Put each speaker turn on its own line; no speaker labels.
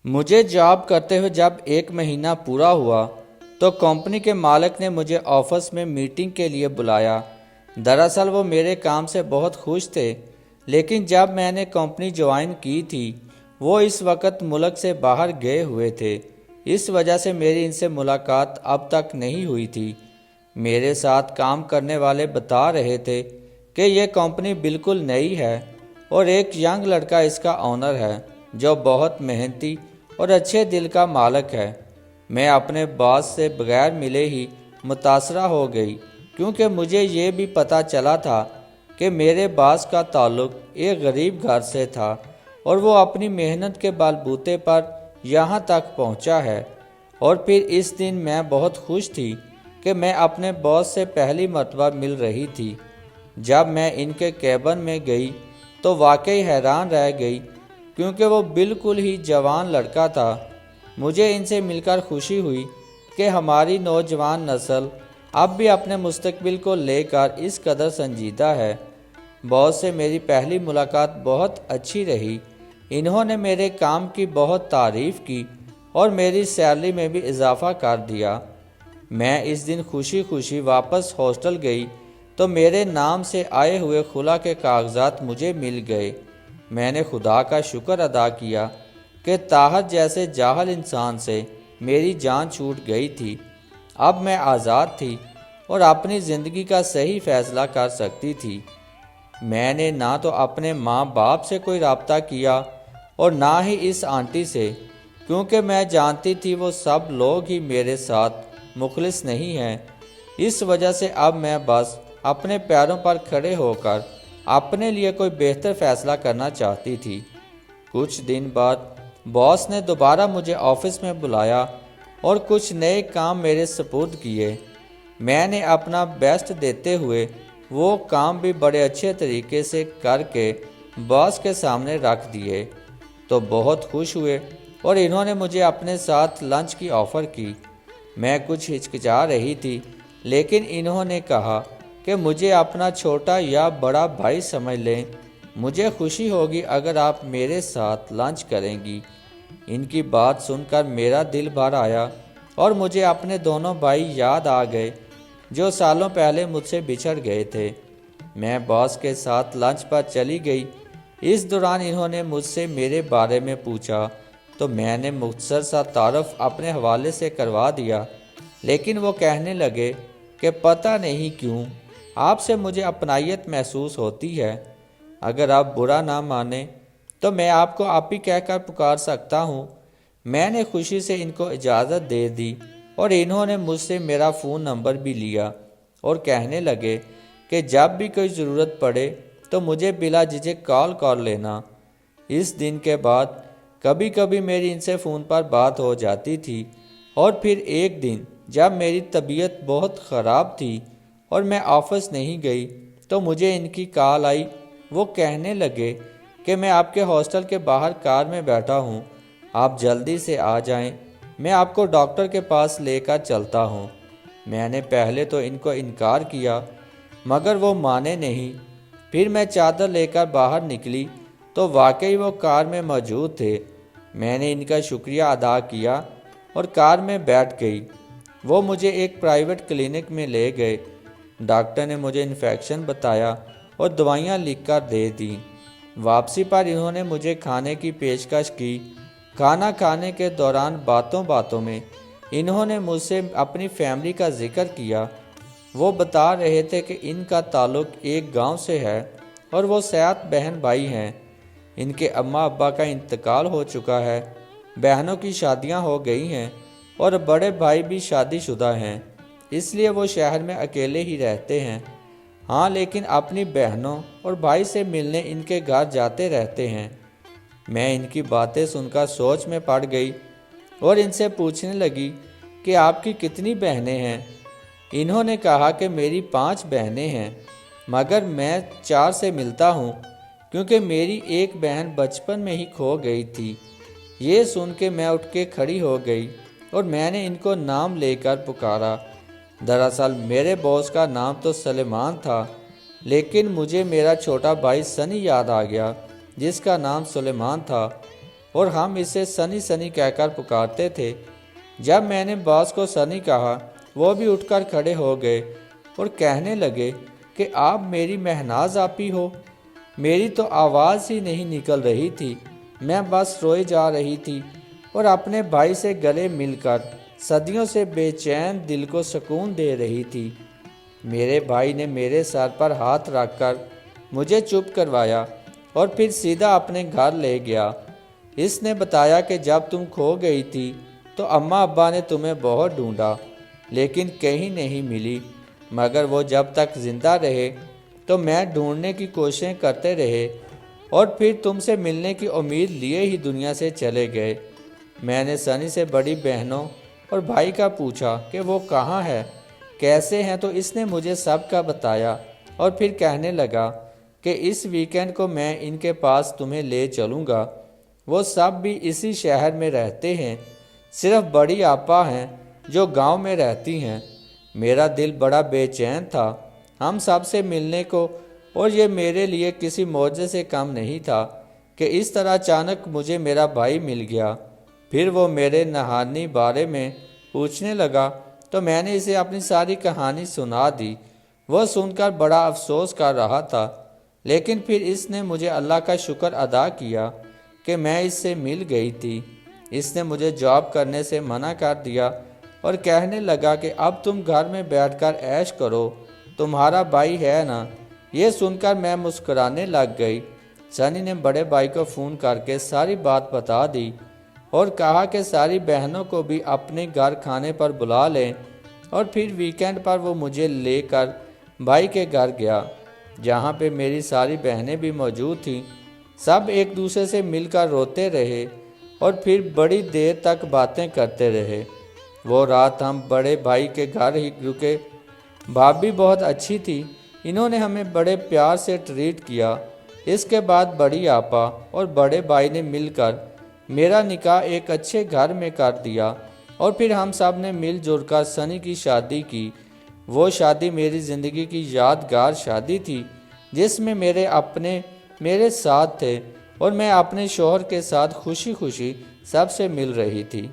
मुझे जॉब करते हुए जब 1 महीना पूरा हुआ तो कंपनी के मालिक ने मुझे ऑफिस में मीटिंग के लिए बुलाया। दरअसल वो मेरे काम से बहुत खुश थे, लेकिन जब मैंने कंपनी ज्वाइन की थी वो इस वक्त मुल्क से बाहर गए हुए थे। इस वजह से मेरी इनसे मुलाकात अब तक नहीं हुई थी। मेरे साथ काम करने वाले बता रहे थे कि यह कंपनी बिल्कुल नई है और एक यंग लड़का इसका ऑनर है जो बहुत मेहनती और अच्छे दिल का मालिक है। मैं अपने बॉस से बगैर मिले ही मुतासरा हो गई, क्योंकि मुझे ये भी पता चला था कि मेरे बॉस का ताल्लुक एक गरीब घर से था और वो अपनी मेहनत के बलबूते पर यहाँ तक पहुँचा है। और फिर इस दिन मैं बहुत खुश थी कि मैं अपने बॉस से पहली मर्तबा मिल रही थी। जब मैं इनके केबिन में गई तो वाकई हैरान रह गई, क्योंकि वो बिल्कुल ही जवान लड़का था। मुझे इनसे मिलकर खुशी हुई कि हमारी नौजवान नस्ल अब भी अपने मुस्तकबिल को लेकर इस कदर संजीदा है। बॉस से मेरी पहली मुलाकात बहुत अच्छी रही। इन्होंने मेरे काम की बहुत तारीफ़ की और मेरी सैलरी में भी इजाफ़ा कर दिया। मैं इस दिन खुशी खुशी वापस हॉस्टल गई तो मेरे नाम से आए हुए खुला के कागजात मुझे मिल गए। मैंने खुदा का शुक्र अदा किया कि ताहत जैसे जाहल इंसान से मेरी जान छूट गई थी। अब मैं आज़ाद थी और अपनी ज़िंदगी का सही फ़ैसला कर सकती थी। मैंने ना तो अपने माँ बाप से कोई रब्ता किया और ना ही इस आंटी से, क्योंकि मैं जानती थी वो सब लोग ही मेरे साथ मुखलिस नहीं हैं। इस वजह से अब मैं बस अपने पैरों पर खड़े होकर अपने लिए कोई बेहतर फ़ैसला करना चाहती थी। कुछ दिन बाद बॉस ने दोबारा मुझे ऑफिस में बुलाया और कुछ नए काम मेरे सुपुर्द किए। मैंने अपना बेस्ट देते हुए वो काम भी बड़े अच्छे तरीके से करके बॉस के सामने रख दिए तो बहुत खुश हुए और इन्होंने मुझे अपने साथ लंच की ऑफ़र की। मैं कुछ हिचकिचा रही थी, लेकिन इन्होंने कहा कि मुझे अपना छोटा या बड़ा भाई समझ लें। मुझे खुशी होगी अगर आप मेरे साथ लंच करेंगी। इनकी बात सुनकर मेरा दिल भर आया और मुझे अपने दोनों भाई याद आ गए जो सालों पहले मुझसे बिछड़ गए थे। मैं बॉस के साथ लंच पर चली गई। इस दौरान इन्होंने मुझसे मेरे बारे में पूछा तो मैंने मुख्तसर सा तारुफ अपने हवाले से करवा दिया, लेकिन वो कहने लगे कि पता नहीं क्यों आपसे मुझे अपनायत महसूस होती है। अगर आप बुरा ना माने तो मैं आपको आप ही कहकर पुकार सकता हूँ। मैंने खुशी से इनको इजाज़त दे दी और इन्होंने मुझसे मेरा फ़ोन नंबर भी लिया और कहने लगे कि जब भी कोई ज़रूरत पड़े तो मुझे बिला झिझक कॉल कर लेना। इस दिन के बाद कभी कभी मेरी इनसे फ़ोन पर बात हो जाती थी और फिर एक दिन जब मेरी तबीयत बहुत ख़राब थी और मैं ऑफिस नहीं गई तो मुझे इनकी कॉल आई। वो कहने लगे कि मैं आपके हॉस्टल के बाहर कार में बैठा हूँ, आप जल्दी से आ जाएं, मैं आपको डॉक्टर के पास लेकर चलता हूँ। मैंने पहले तो इनको इनकार किया, मगर वो माने नहीं। फिर मैं चादर लेकर बाहर निकली तो वाकई वो कार में मौजूद थे। मैंने इनका शुक्रिया अदा किया और कार में बैठ गई। वो मुझे एक प्राइवेट क्लिनिक में ले गए। डॉक्टर ने मुझे इन्फेक्शन बताया और दवाइयाँ लिखकर दे दी। वापसी पर इन्होंने मुझे खाने की पेशकश की। खाना खाने के दौरान बातों बातों में इन्होंने मुझसे अपनी फैमिली का जिक्र किया। वो बता रहे थे कि इनका ताल्लुक़ एक गांव से है और वो 7 बहन भाई हैं। इनके अम्मा अब्बा का इंतकाल हो चुका है, बहनों की शादियां हो गई हैं और बड़े भाई भी शादीशुदा हैं, इसलिए वो शहर में अकेले ही रहते हैं। हाँ, लेकिन अपनी बहनों और भाई से मिलने इनके घर जाते रहते हैं। मैं इनकी बातें सुनकर सोच में पड़ गई और इनसे पूछने लगी कि आपकी कितनी बहनें हैं। इन्होंने कहा कि मेरी 5 बहनें हैं, मगर मैं 4 से मिलता हूँ क्योंकि मेरी एक बहन बचपन में ही खो गई थी। ये सुन के मैं उठ के खड़ी हो गई और मैंने इनको नाम लेकर पुकारा। दरअसल मेरे बॉस का नाम तो सलेमान था, लेकिन मुझे मेरा छोटा भाई सनी याद आ गया जिसका नाम सुलेमान था। اور ہم اسے سنی سنی کہہ کر پکارتے تھے۔ جب میں نے باس کو سنی کہا، وہ بھی اٹھ کر کھڑے ہو گئے اور کہنے لگے کہ آپ میری مہناز آپی ہو۔ میری تو آواز ہی نہیں نکل رہی تھی، میں بس روئے جا رہی تھی اور اپنے بھائی سے گلے مل کر صدیوں سے بے چین دل کو سکون دے رہی تھی۔ میرے بھائی نے میرے سر پر ہاتھ رکھ کر مجھے چپ کروایا اور پھر سیدھا اپنے گھر لے گیا۔ اس نے بتایا کہ جب تم کھو گئی تھی تو اماں ابا نے تمہیں بہت ڈھونڈا لیکن کہیں نہیں ملی، مگر وہ جب تک زندہ رہے تو میں ڈھونڈنے کی کوششیں کرتے رہے اور پھر تم سے ملنے کی امید لیے ہی دنیا سے چلے گئے۔ میں نے سنی سے بڑی بہنوں اور بھائی کا پوچھا کہ وہ کہاں ہے، کیسے ہیں، تو اس نے مجھے سب کا بتایا اور پھر کہنے لگا کہ اس ویکینڈ کو میں ان کے پاس تمہیں لے چلوں گا۔ وہ سب بھی اسی شہر میں رہتے ہیں، صرف بڑی آپا ہیں جو گاؤں میں رہتی ہیں۔ میرا دل بڑا بے چین تھا ہم سب سے ملنے کو، اور یہ میرے لیے کسی معجزے سے کم نہیں تھا کہ اس طرح اچانک مجھے میرا بھائی مل گیا۔ پھر وہ میرے نہانی بارے میں پوچھنے لگا تو میں نے اسے اپنی ساری کہانی سنا دی۔ وہ سن کر بڑا افسوس کر رہا تھا، لیکن پھر اس نے مجھے اللہ کا شکر ادا کیا کہ میں اس سے مل گئی تھی۔ اس نے مجھے جاب کرنے سے منع کر دیا اور کہنے لگا کہ اب تم گھر میں بیٹھ کر عیش کرو، تمہارا بھائی ہے نا۔ یہ سن کر میں مسکرانے لگ گئی۔ سنی نے بڑے بھائی کو فون کر کے ساری بات بتا دی اور کہا کہ ساری بہنوں کو بھی اپنے گھر کھانے پر بلا لیں، اور پھر ویکینڈ پر وہ مجھے لے کر بھائی کے گھر گیا جہاں پہ میری ساری بہنیں بھی موجود تھیں۔ سب ایک دوسرے سے مل کر روتے رہے اور پھر بڑی دیر تک باتیں کرتے رہے۔ وہ رات ہم بڑے بھائی کے گھر ہی رکے۔ بھابھی بہت اچھی تھی، انہوں نے ہمیں بڑے پیار سے ٹریٹ کیا۔ اس کے بعد بڑی آپا اور بڑے بھائی نے مل کر میرا نکاح ایک اچھے گھر میں کر دیا، اور پھر ہم سب نے مل جل کر سنی کی شادی کی۔ وہ شادی میری زندگی کی یادگار شادی تھی جس میں میرے اپنے میرے ساتھ تھے اور میں اپنے شوہر کے ساتھ خوشی خوشی سب سے مل رہی تھی۔